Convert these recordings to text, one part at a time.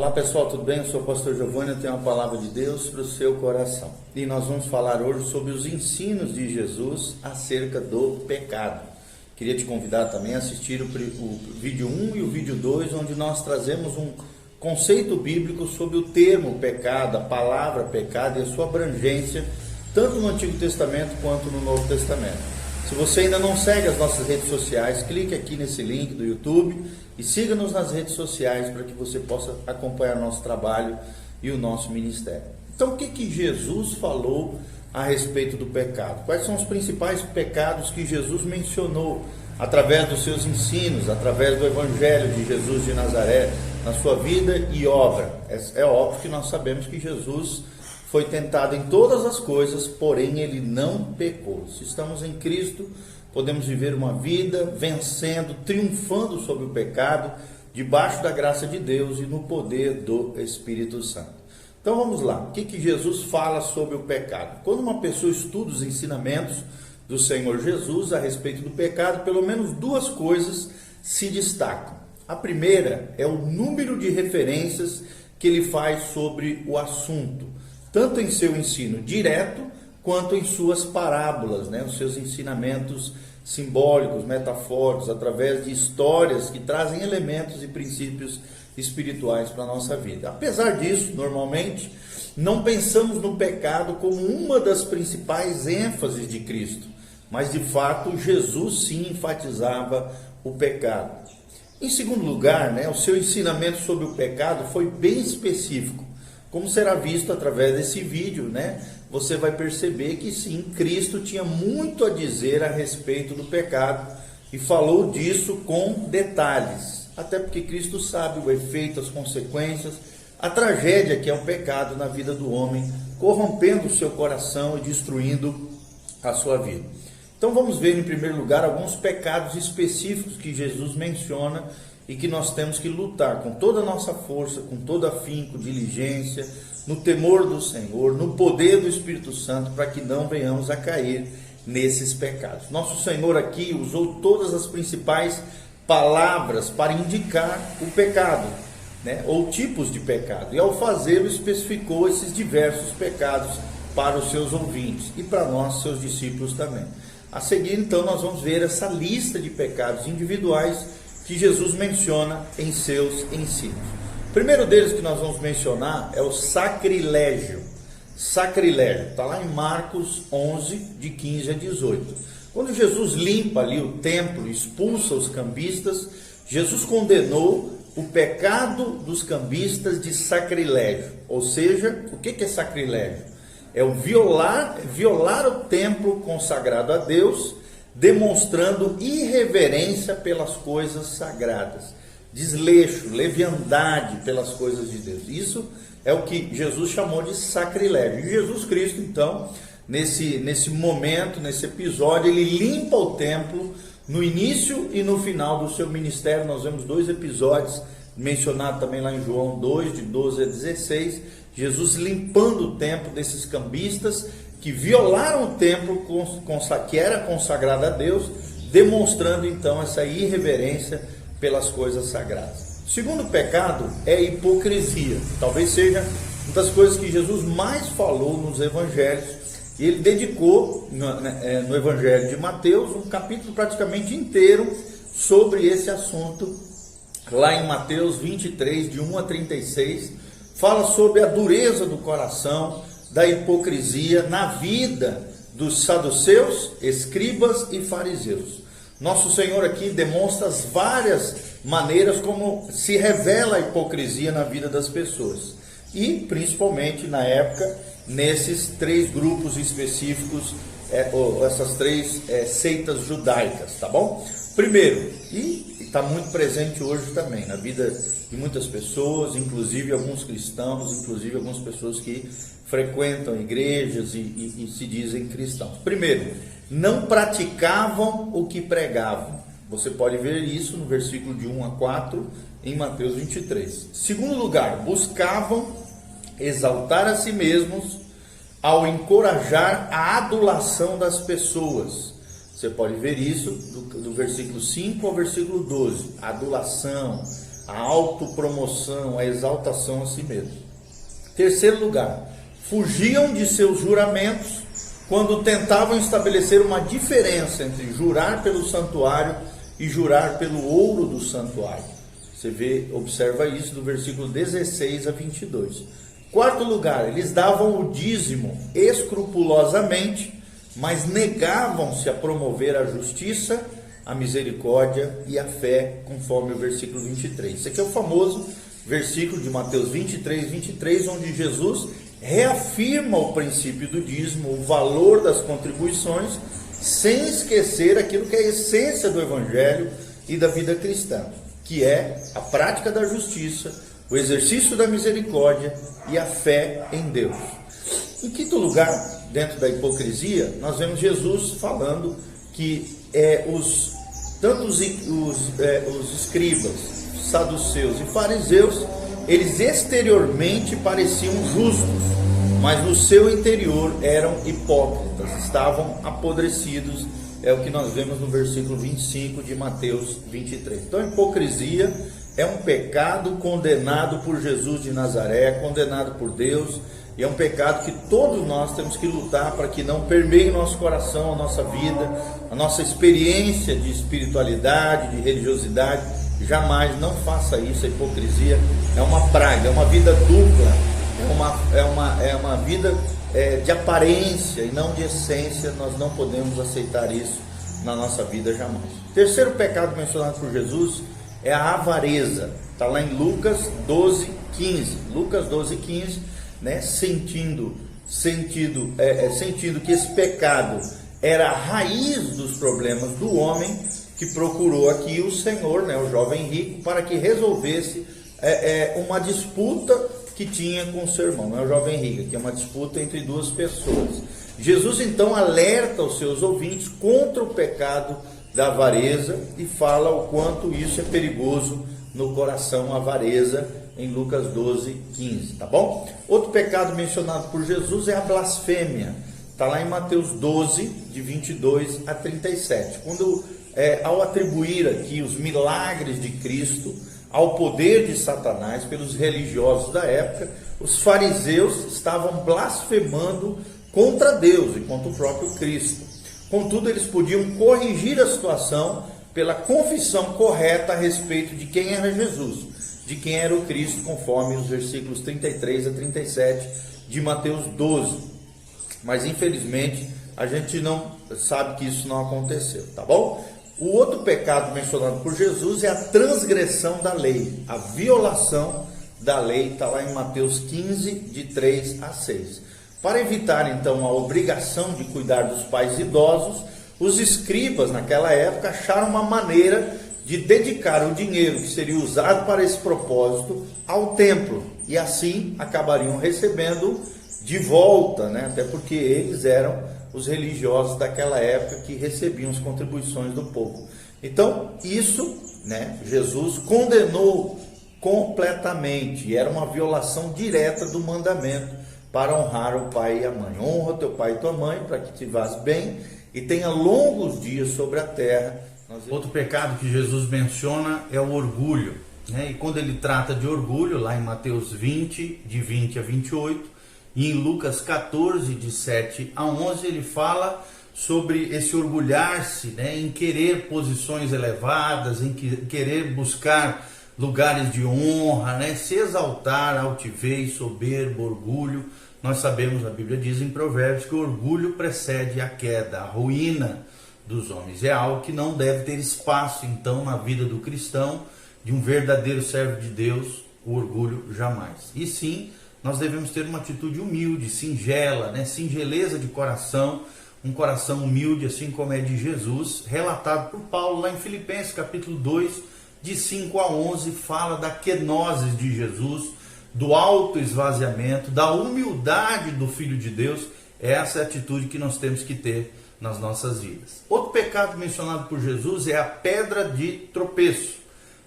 Olá pessoal, tudo bem? Eu sou o pastor Giovanni, eu tenho uma palavra de Deus para o seu coração. E nós vamos falar hoje sobre os ensinos de Jesus acerca do pecado. Queria te convidar também a assistir o vídeo 1 e o vídeo 2, onde nós trazemos um conceito bíblico sobre o termo pecado, a palavra pecado e a sua abrangência, tanto no Antigo Testamento quanto no Novo Testamento. Se você ainda não segue as nossas redes sociais, clique aqui nesse link do YouTube e siga-nos nas redes sociais para que você possa acompanhar nosso trabalho e o nosso ministério. Então, o que Jesus falou a respeito do pecado? Quais são os principais pecados que Jesus mencionou através dos seus ensinos, através do Evangelho de Jesus de Nazaré, na sua vida e obra? É óbvio que nós sabemos que Jesus foi tentado em todas as coisas, porém ele não pecou. Se estamos em Cristo, podemos viver uma vida vencendo, triunfando sobre o pecado, debaixo da graça de Deus e no poder do Espírito Santo. Então vamos lá, o que Jesus fala sobre o pecado? Quando uma pessoa estuda os ensinamentos do Senhor Jesus a respeito do pecado, pelo menos duas coisas se destacam. A primeira é o número de referências que ele faz sobre o assunto, tanto em seu ensino direto, quanto em suas parábolas, os seus ensinamentos simbólicos, metafóricos, através de histórias que trazem elementos e princípios espirituais para a nossa vida. Apesar disso, normalmente, não pensamos no pecado como uma das principais ênfases de Cristo, mas de fato, Jesus sim enfatizava o pecado. Em segundo lugar, o seu ensinamento sobre o pecado foi bem específico. Como será visto através desse vídeo, você vai perceber que sim, Cristo tinha muito a dizer a respeito do pecado e falou disso com detalhes, até porque Cristo sabe o efeito, as consequências, a tragédia que é o pecado na vida do homem, corrompendo o seu coração e destruindo a sua vida. Então vamos ver em primeiro lugar alguns pecados específicos que Jesus menciona e que nós temos que lutar com toda a nossa força, com todo afinco, diligência, no temor do Senhor, no poder do Espírito Santo, para que não venhamos a cair nesses pecados. Nosso Senhor aqui usou todas as principais palavras para indicar o pecado, ou tipos de pecado, e ao fazê-lo especificou esses diversos pecados para os seus ouvintes e para nós, seus discípulos também. A seguir, então, nós vamos ver essa lista de pecados individuais que Jesus menciona em seus ensinos. O primeiro deles que nós vamos mencionar é o sacrilégio. Sacrilégio, está lá em Marcos 11, de 15 a 18. Quando Jesus limpa ali o templo, expulsa os cambistas, Jesus condenou o pecado dos cambistas de sacrilégio. Ou seja, o que é sacrilégio? É o violar o templo consagrado a Deus, demonstrando irreverência pelas coisas sagradas, desleixo, leviandade pelas coisas de Deus. Isso é o que Jesus chamou de sacrilégio. E Jesus Cristo, então, nesse momento, nesse episódio, ele limpa o templo no início e no final do seu ministério. Nós vemos dois episódios mencionados também lá em João 2, de 12 a 16, Jesus limpando o templo desses cambistas que violaram o templo que era consagrado a Deus, demonstrando então essa irreverência pelas coisas sagradas. O segundo pecado é a hipocrisia. Talvez seja uma das coisas que Jesus mais falou nos evangelhos, e ele dedicou no evangelho de Mateus um capítulo praticamente inteiro sobre esse assunto. Lá em Mateus 23, de 1 a 36, fala sobre a dureza do coração, da hipocrisia na vida dos saduceus, escribas e fariseus. Nosso Senhor aqui demonstra as várias maneiras como se revela a hipocrisia na vida das pessoas. E, principalmente na época, nesses três grupos específicos, essas três seitas judaicas, tá bom? Primeiro, e está muito presente hoje também na vida de muitas pessoas, inclusive alguns cristãos, inclusive algumas pessoas que frequentam igrejas e se dizem cristãos. Primeiro, não praticavam o que pregavam. Você pode ver isso no versículo de 1 a 4 em Mateus 23. Segundo lugar, buscavam exaltar a si mesmos ao encorajar a adulação das pessoas. Você pode ver isso do versículo 5 ao versículo 12. Adulação, a autopromoção, a exaltação a si mesmo. Terceiro lugar, fugiam de seus juramentos quando tentavam estabelecer uma diferença entre jurar pelo santuário e jurar pelo ouro do santuário. Você observa isso do versículo 16 a 22. Quarto lugar, eles davam o dízimo escrupulosamente, mas negavam-se a promover a justiça, a misericórdia e a fé, conforme o versículo 23. Esse aqui é o famoso versículo de Mateus 23, onde Jesus reafirma o princípio do dízimo, o valor das contribuições, sem esquecer aquilo que é a essência do Evangelho e da vida cristã, que é a prática da justiça, o exercício da misericórdia e a fé em Deus. Em quinto lugar, dentro da hipocrisia, nós vemos Jesus falando que tanto os escribas, saduceus e fariseus, eles exteriormente pareciam justos, mas no seu interior eram hipócritas, estavam apodrecidos. É o que nós vemos no versículo 25 de Mateus 23. Então a hipocrisia é um pecado condenado por Jesus de Nazaré, condenado por Deus, e é um pecado que todos nós temos que lutar para que não permeie o nosso coração, a nossa vida, a nossa experiência de espiritualidade, de religiosidade. Jamais, não faça isso. A hipocrisia é uma praga, é uma vida dupla, é uma vida de aparência e não de essência. Nós não podemos aceitar isso na nossa vida jamais. Terceiro pecado mencionado por Jesus é a avareza. Está lá em Lucas 12:15. Lucas 12:15, né? Sentindo que esse pecado era a raiz dos problemas do homem, que procurou aqui o Senhor, né, o jovem rico, para que resolvesse uma disputa que tinha com o seu irmão, não é o jovem rico, que é uma disputa entre duas pessoas. Jesus então alerta os seus ouvintes contra o pecado da avareza e fala o quanto isso é perigoso no coração, a avareza, em Lucas 12:15, tá bom? Outro pecado mencionado por Jesus é a blasfêmia. Está lá em Mateus 12, de 22 a 37. Ao atribuir aqui os milagres de Cristo ao poder de Satanás pelos religiosos da época, os fariseus estavam blasfemando contra Deus e contra o próprio Cristo. Contudo, eles podiam corrigir a situação pela confissão correta a respeito de quem era Jesus, de quem era o Cristo, conforme os versículos 33 a 37 de Mateus 12. Mas infelizmente a gente não sabe que isso não aconteceu, tá bom? O outro pecado mencionado por Jesus é a transgressão da lei, a violação da lei. Está lá em Mateus 15, de 3 a 6. Para evitar então a obrigação de cuidar dos pais idosos, os escribas naquela época acharam uma maneira de dedicar o dinheiro que seria usado para esse propósito ao templo, e assim acabariam recebendo de volta, né? Até porque eles eram os religiosos daquela época que recebiam as contribuições do povo. Então isso, né, Jesus condenou completamente, era uma violação direta do mandamento para honrar o pai e a mãe. Honra teu pai e tua mãe, para que te vás bem e tenha longos dias sobre a terra. Outro pecado que Jesus menciona é o orgulho, né? E quando ele trata de orgulho, lá em Mateus 20, de 20 a 28, e em Lucas 14, de 7 a 11, ele fala sobre esse orgulhar-se, né, em querer posições elevadas, em querer buscar lugares de honra, né, se exaltar, altivez, soberbo, orgulho. Nós sabemos, a Bíblia diz em Provérbios, que o orgulho precede a queda, a ruína dos homens. É algo que não deve ter espaço, então, na vida do cristão, de um verdadeiro servo de Deus, o orgulho jamais. E sim, nós devemos ter uma atitude humilde, singela, né? Singeleza de coração, um coração humilde, assim como é de Jesus, relatado por Paulo lá em Filipenses capítulo 2, de 5 a 11, fala da kenosis de Jesus, do autoesvaziamento, da humildade do Filho de Deus. Essa é a atitude que nós temos que ter nas nossas vidas. Outro pecado mencionado por Jesus é a pedra de tropeço.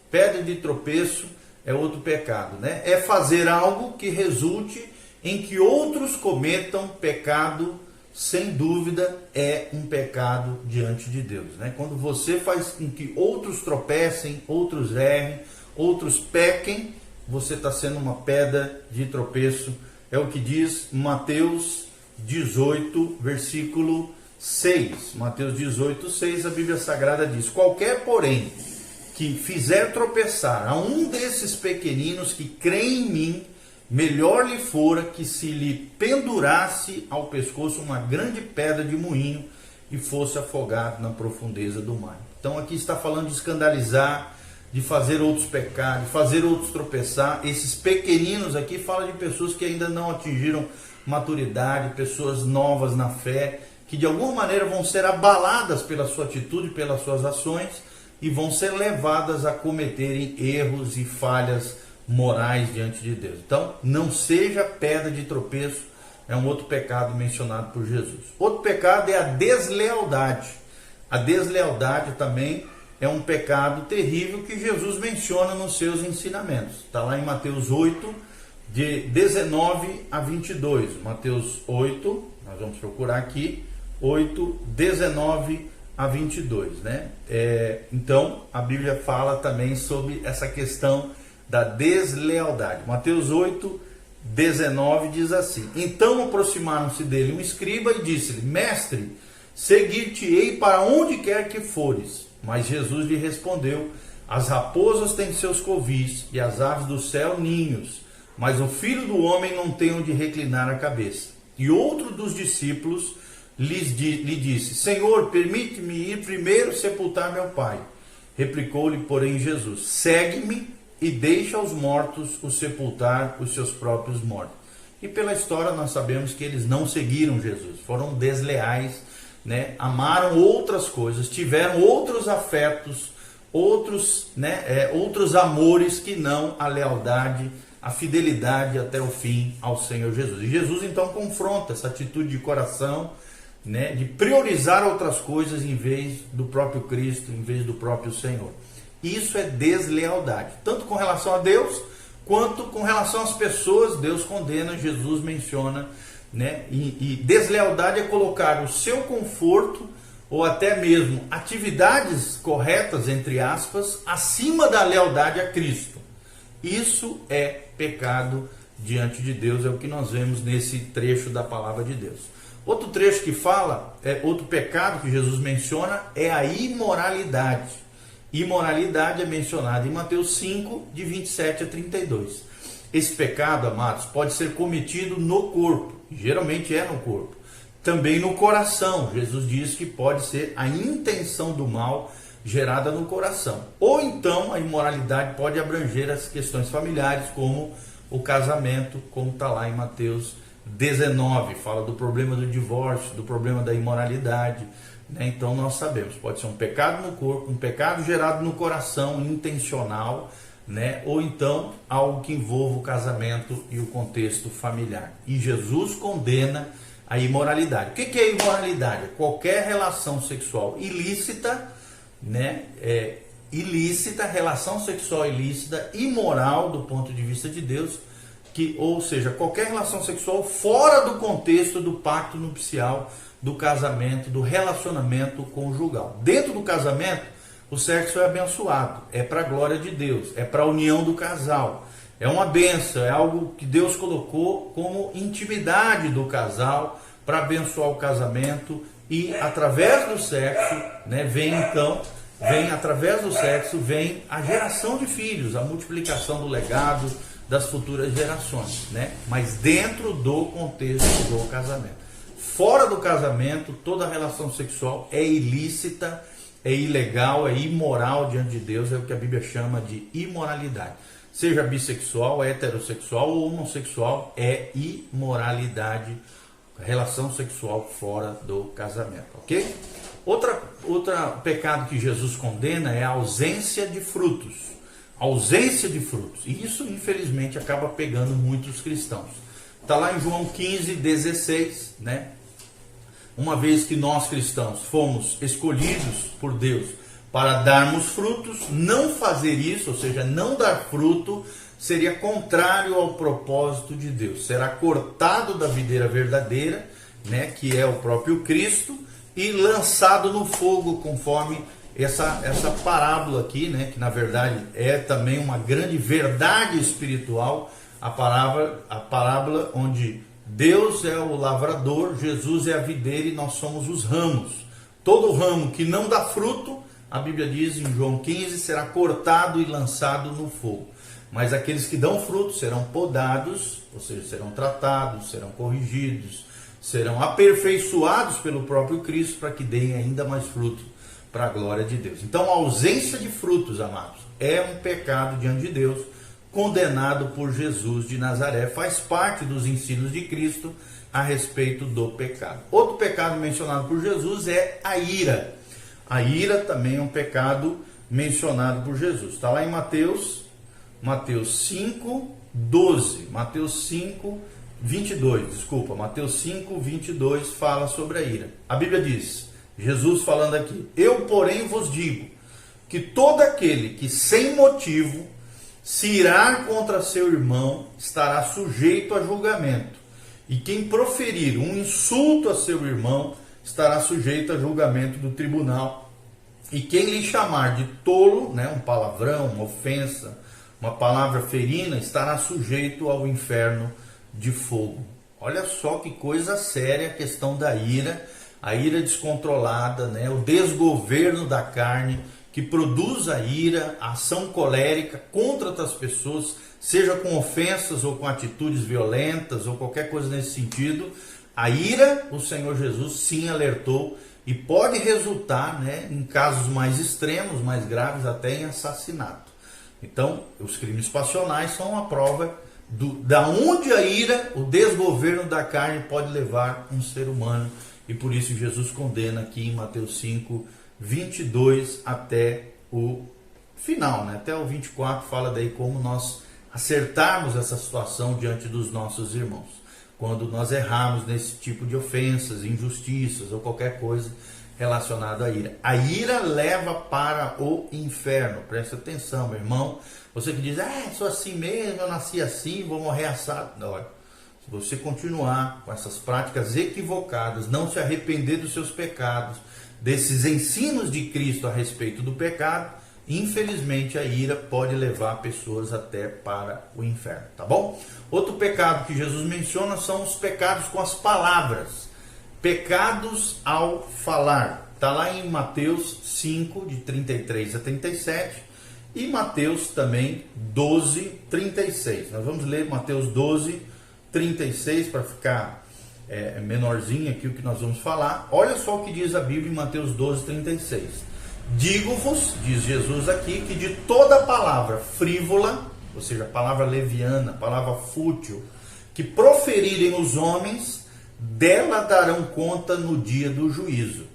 Pedra de tropeço é outro pecado, né? É fazer algo que resulte em que outros cometam pecado, sem dúvida é um pecado diante de Deus, né? Quando você faz com que outros tropecem, outros errem, outros pequem, você está sendo uma pedra de tropeço. É o que diz Mateus 18, versículo 6. Mateus 18, 6, a Bíblia Sagrada diz: qualquer, porém, que fizer tropeçar a um desses pequeninos que creem em mim, melhor lhe fora que se lhe pendurasse ao pescoço uma grande pedra de moinho e fosse afogado na profundeza do mar. Então aqui está falando de escandalizar, de fazer outros pecar, de fazer outros tropeçar. Esses pequeninos aqui fala de pessoas que ainda não atingiram maturidade, pessoas novas na fé, que de alguma maneira vão ser abaladas pela sua atitude, pelas suas ações, e vão ser levadas a cometerem erros e falhas morais diante de Deus. Então, não seja pedra de tropeço, é um outro pecado mencionado por Jesus. Outro pecado é a deslealdade. A deslealdade também é um pecado terrível que Jesus menciona nos seus ensinamentos. Está lá em Mateus 8, de 19 a 22. Mateus 8, nós vamos procurar aqui, 8, 19 a 22, né? Então, a Bíblia fala também sobre essa questão da deslealdade. Mateus 8, 19 diz assim: então aproximaram-se dele um escriba e disse-lhe: mestre, seguir-te-ei para onde quer que fores. Mas Jesus lhe respondeu: as raposas têm seus covis e as aves do céu ninhos, mas o filho do homem não tem onde reclinar a cabeça. E outro dos discípulos lhe disse: Senhor, permite-me ir primeiro sepultar meu pai. Replicou-lhe, porém, Jesus: segue-me e deixa aos mortos o sepultar os seus próprios mortos. E pela história nós sabemos que eles não seguiram Jesus, foram desleais, né? Amaram outras coisas, tiveram outros afetos, outros amores que não a lealdade, a fidelidade até o fim ao Senhor Jesus. E Jesus então confronta essa atitude de coração, né, de priorizar outras coisas em vez do próprio Cristo, em vez do próprio Senhor. Isso é deslealdade, tanto com relação a Deus, quanto com relação às pessoas. Deus condena, Jesus menciona, né? E deslealdade é colocar o seu conforto, ou até mesmo atividades corretas, entre aspas, acima da lealdade a Cristo. Isso é pecado diante de Deus, é o que nós vemos nesse trecho da palavra de Deus. Outro trecho que fala, outro pecado que Jesus menciona é a imoralidade. Imoralidade é mencionada em Mateus 5, de 27 a 32. Esse pecado, amados, pode ser cometido no corpo, geralmente é no corpo. Também no coração, Jesus diz que pode ser a intenção do mal gerada no coração. Ou então a imoralidade pode abranger as questões familiares, como o casamento, como está lá em Mateus 19, fala do problema do divórcio, do problema da imoralidade, né? Então nós sabemos, pode ser um pecado no corpo, um pecado gerado no coração, intencional, né? Ou então algo que envolva o casamento e o contexto familiar. E Jesus condena a imoralidade. O que é imoralidade? Qualquer relação sexual ilícita, né? Ilícita, relação sexual ilícita, imoral do ponto de vista de Deus, ou seja, qualquer relação sexual fora do contexto do pacto nupcial, do casamento, do relacionamento conjugal. Dentro do casamento, o sexo é abençoado, é para a glória de Deus, é para a união do casal, é uma bênção, é algo que Deus colocou como intimidade do casal para abençoar o casamento, e através do sexo, né, através do sexo vem a geração de filhos, a multiplicação do legado das futuras gerações, né? Mas dentro do contexto do casamento. Fora do casamento, toda relação sexual é ilícita, é ilegal, é imoral diante de Deus, é o que a Bíblia chama de imoralidade. Seja bissexual, heterossexual ou homossexual, é imoralidade, relação sexual fora do casamento, ok? Outro pecado que Jesus condena é a ausência de frutos. Ausência de frutos. E isso, infelizmente, acaba pegando muitos cristãos. Está lá em João 15, 16, né? Uma vez que nós cristãos fomos escolhidos por Deus para darmos frutos, não fazer isso, ou seja, não dar fruto, seria contrário ao propósito de Deus. Será cortado da videira verdadeira, né, que é o próprio Cristo, e lançado no fogo, conforme essa parábola aqui, né, que na verdade é também uma grande verdade espiritual, a parábola onde Deus é o lavrador, Jesus é a videira e nós somos os ramos. Todo ramo que não dá fruto, a Bíblia diz em João 15, será cortado e lançado no fogo. Mas aqueles que dão fruto serão podados, ou seja, serão tratados, serão corrigidos, serão aperfeiçoados pelo próprio Cristo para que deem ainda mais fruto para a glória de Deus. Então a ausência de frutos, amados, é um pecado diante de Deus, condenado por Jesus de Nazaré, faz parte dos ensinos de Cristo a respeito do pecado. Outro pecado mencionado por Jesus é a ira. A ira também é um pecado mencionado por Jesus. Está lá em Mateus 5, 12. Mateus 5, 22 fala sobre a ira. A Bíblia diz, Jesus falando aqui, eu porém vos digo, que todo aquele que sem motivo se irar contra seu irmão estará sujeito a julgamento. E quem proferir um insulto a seu irmão estará sujeito a julgamento do tribunal. E quem lhe chamar de tolo, né, um palavrão, uma ofensa, uma palavra ferina, estará sujeito ao inferno de fogo. Olha só que coisa séria a questão da ira, a ira descontrolada, né, o desgoverno da carne, que produz a ira, a ação colérica contra outras pessoas, seja com ofensas ou com atitudes violentas ou qualquer coisa nesse sentido. A ira, o Senhor Jesus sim alertou e pode resultar, né, em casos mais extremos, mais graves, até em assassinato. Então, os crimes passionais são uma prova da onde a ira, o desgoverno da carne pode levar um ser humano. E por isso Jesus condena aqui em Mateus 5, 22 até o final, né? Até o 24 fala daí como nós acertarmos essa situação diante dos nossos irmãos. Quando nós errarmos nesse tipo de ofensas, injustiças ou qualquer coisa relacionada à ira. A ira leva para o inferno. Presta atenção, meu irmão. Você que diz, sou assim mesmo, eu nasci assim, vou morrer assado. Não, olha, se você continuar com essas práticas equivocadas, não se arrepender dos seus pecados, desses ensinos de Cristo a respeito do pecado, infelizmente a ira pode levar pessoas até para o inferno, tá bom? Outro pecado que Jesus menciona são os pecados com as palavras, pecados ao falar. Está lá em Mateus 5, de 33 a 37, e Mateus também 12, 36. Nós vamos ler Mateus 12, 36 para ficar menorzinho aqui o que nós vamos falar. Olha só o que diz a Bíblia em Mateus 12, 36. Digo-vos, diz Jesus aqui, que de toda palavra frívola, ou seja, palavra leviana, palavra fútil, que proferirem os homens, dela darão conta no dia do juízo.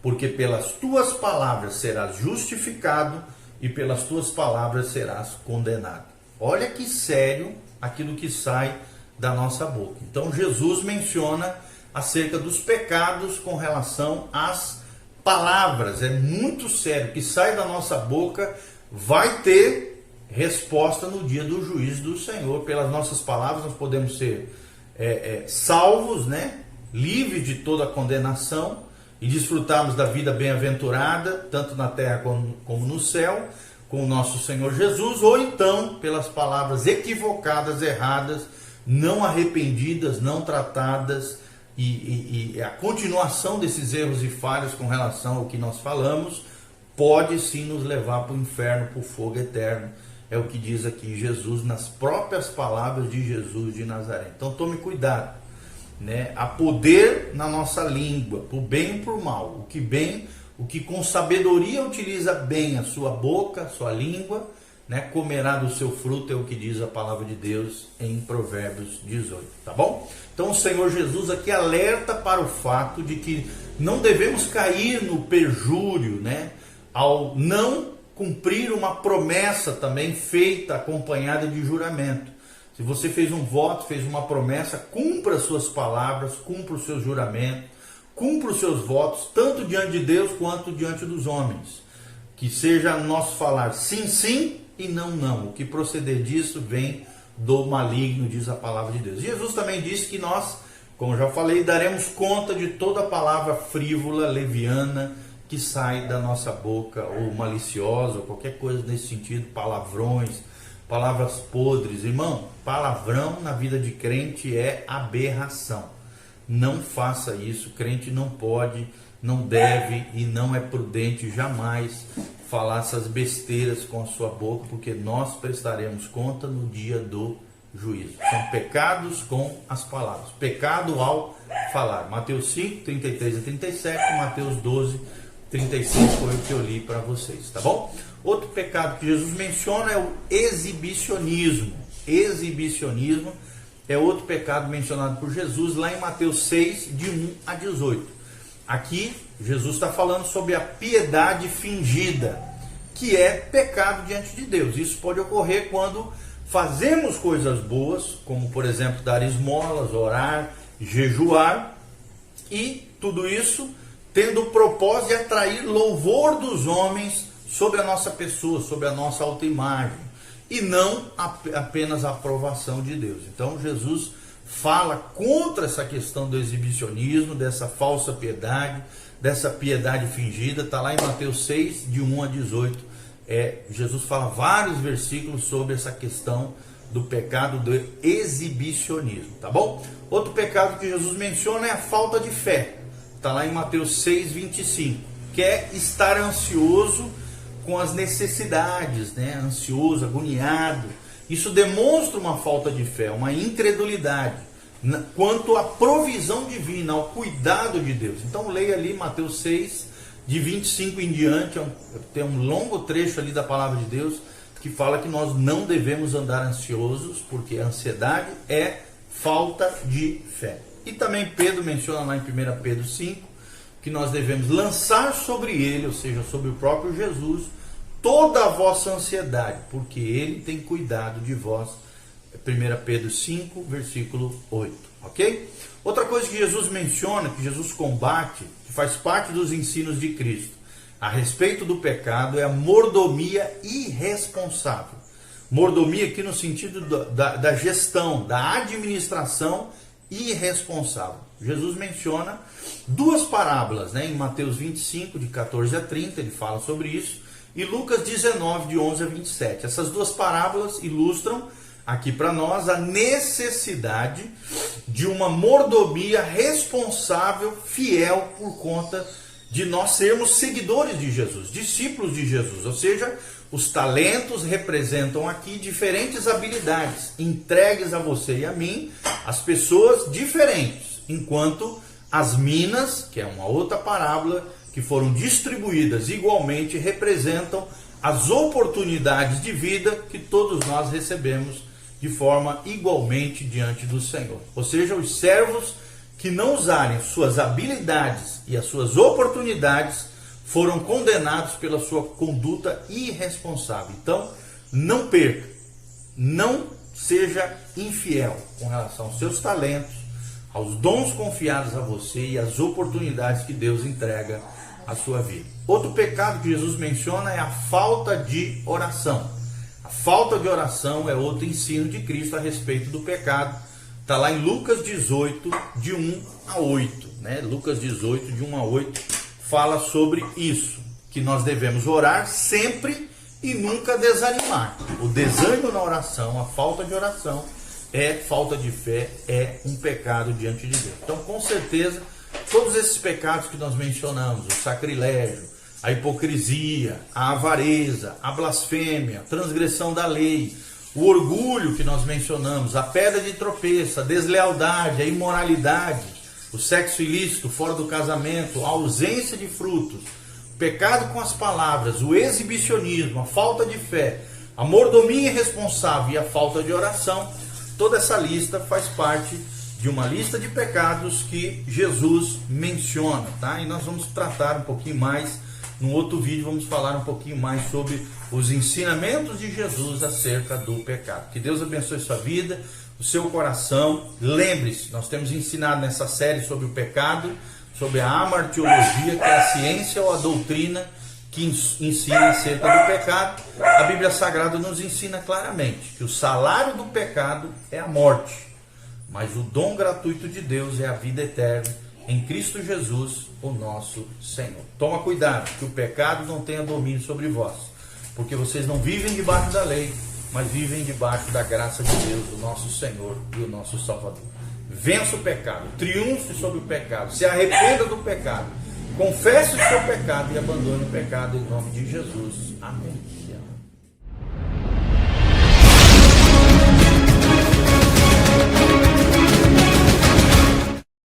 Porque pelas tuas palavras serás justificado e pelas tuas palavras serás condenado. Olha que sério aquilo que sai da nossa boca. Então Jesus menciona acerca dos pecados com relação às palavras. É muito sério, que sai da nossa boca vai ter resposta no dia do juízo do Senhor. Pelas nossas palavras nós podemos ser salvos, né? Livres de toda condenação e desfrutarmos da vida bem-aventurada, tanto na terra como no céu, com o nosso Senhor Jesus, ou então pelas palavras equivocadas, erradas, não arrependidas, não tratadas, e a continuação desses erros e falhas com relação ao que nós falamos, pode sim nos levar para o inferno, para o fogo eterno. É o que diz aqui Jesus, nas próprias palavras de Jesus de Nazaré. Então tome cuidado, né? Há poder na nossa língua, por bem e por mal. O que com sabedoria utiliza bem a sua boca, a sua língua, né, comerá do seu fruto, é o que diz a palavra de Deus em Provérbios 18, tá bom? Então o Senhor Jesus aqui alerta para o fato de que não devemos cair no perjúrio, né, ao não cumprir uma promessa também feita, acompanhada de juramento. Se você fez um voto, fez uma promessa, cumpra as suas palavras, cumpra os seus juramentos, cumpra os seus votos, tanto diante de Deus quanto diante dos homens. Que seja nosso falar sim, sim e não, não. O que proceder disso vem do maligno, diz a palavra de Deus. Jesus também disse que nós, como já falei, daremos conta de toda palavra frívola, leviana, que sai da nossa boca, ou maliciosa, ou qualquer coisa nesse sentido, palavrões, palavras podres. Irmão, palavrão na vida de crente é aberração. Não faça isso. Crente não pode, não deve e não é prudente jamais falar essas besteiras com a sua boca, porque nós prestaremos conta no dia do juízo. São pecados com as palavras. Pecado ao falar. Mateus 5, 33 a 37, Mateus 12, 35 foi o que eu li para vocês, tá bom? Outro pecado que Jesus menciona é o exibicionismo. Exibicionismo é outro pecado mencionado por Jesus lá em Mateus 6, de 1 a 18. Aqui, Jesus está falando sobre a piedade fingida, que é pecado diante de Deus. Isso pode ocorrer quando fazemos coisas boas, como por exemplo dar esmolas, orar, jejuar, e tudo isso tendo o propósito de atrair louvor dos homens sobre a nossa pessoa, sobre a nossa autoimagem, e não apenas a aprovação de Deus. Então Jesus fala contra essa questão do exibicionismo, dessa falsa piedade, dessa piedade fingida. Está lá em Mateus 6, de 1 a 18. Jesus fala vários versículos sobre essa questão do pecado do exibicionismo, tá bom? Outro pecado que Jesus menciona é a falta de fé. Está lá em Mateus 6, 25. Que é estar ansioso com as necessidades, né? Ansioso, agoniado. Isso demonstra uma falta de fé, uma incredulidade quanto à provisão divina, ao cuidado de Deus. Então leia ali Mateus 6, de 25 em diante, tem um longo trecho ali da palavra de Deus que fala que nós não devemos andar ansiosos, porque a ansiedade é falta de fé. E também Pedro menciona lá em 1 Pedro 5, que nós devemos lançar sobre ele, ou seja, sobre o próprio Jesus, toda a vossa ansiedade, porque ele tem cuidado de vós. 1 Pedro 5, versículo 8, ok? Outra coisa que Jesus menciona, que Jesus combate, que faz parte dos ensinos de Cristo a respeito do pecado, é a mordomia irresponsável. Mordomia aqui no sentido da gestão, da administração irresponsável. Jesus menciona duas parábolas, né? Em Mateus 25, de 14 a 30, ele fala sobre isso, e Lucas 19, de 11 a 27. Essas duas parábolas ilustram aqui para nós a necessidade de uma mordomia responsável, fiel, por conta de nós sermos seguidores de Jesus, discípulos de Jesus. Ou seja, os talentos representam aqui diferentes habilidades entregues a você e a mim, as pessoas diferentes, enquanto as minas, que é uma outra parábola, que foram distribuídas igualmente, representam as oportunidades de vida que todos nós recebemos de forma igualmente diante do Senhor. Ou seja, os servos que não usarem suas habilidades e as suas oportunidades foram condenados pela sua conduta irresponsável. Então, não perca, não seja infiel com relação aos seus talentos, aos dons confiados a você e às oportunidades que Deus entrega à sua vida. Outro pecado que Jesus menciona é a falta de oração. A falta de oração é outro ensino de Cristo a respeito do pecado. Está lá em Lucas 18, de 1 a 8. Né? Lucas 18, de 1 a 8, fala sobre isso, que nós devemos orar sempre e nunca desanimar. O desânimo na oração, a falta de oração, é falta de fé, é um pecado diante de Deus. Então, com certeza, todos esses pecados que nós mencionamos, o sacrilégio, a hipocrisia, a avareza, a blasfêmia, a transgressão da lei, o orgulho que nós mencionamos, a pedra de tropeço, a deslealdade, a imoralidade, o sexo ilícito fora do casamento, a ausência de frutos, o pecado com as palavras, o exibicionismo, a falta de fé, a mordomia irresponsável e a falta de oração, toda essa lista faz parte de uma lista de pecados que Jesus menciona, tá? E nós vamos tratar um pouquinho mais, num outro vídeo vamos falar um pouquinho mais sobre os ensinamentos de Jesus acerca do pecado. Que Deus abençoe sua vida, o seu coração. Lembre-se, nós temos ensinado nessa série sobre o pecado, sobre a amartiologia, que é a ciência ou a doutrina que ensina acerca do pecado. A Bíblia Sagrada nos ensina claramente que o salário do pecado é a morte, mas o dom gratuito de Deus é a vida eterna em Cristo Jesus, o nosso Senhor. Toma cuidado, que o pecado não tenha domínio sobre vós, porque vocês não vivem debaixo da lei, mas vivem debaixo da graça de Deus, o nosso Senhor e o nosso Salvador. Vença o pecado, triunfe sobre o pecado, se arrependa do pecado, confesse o seu pecado e abandone o pecado em nome de Jesus. Amém.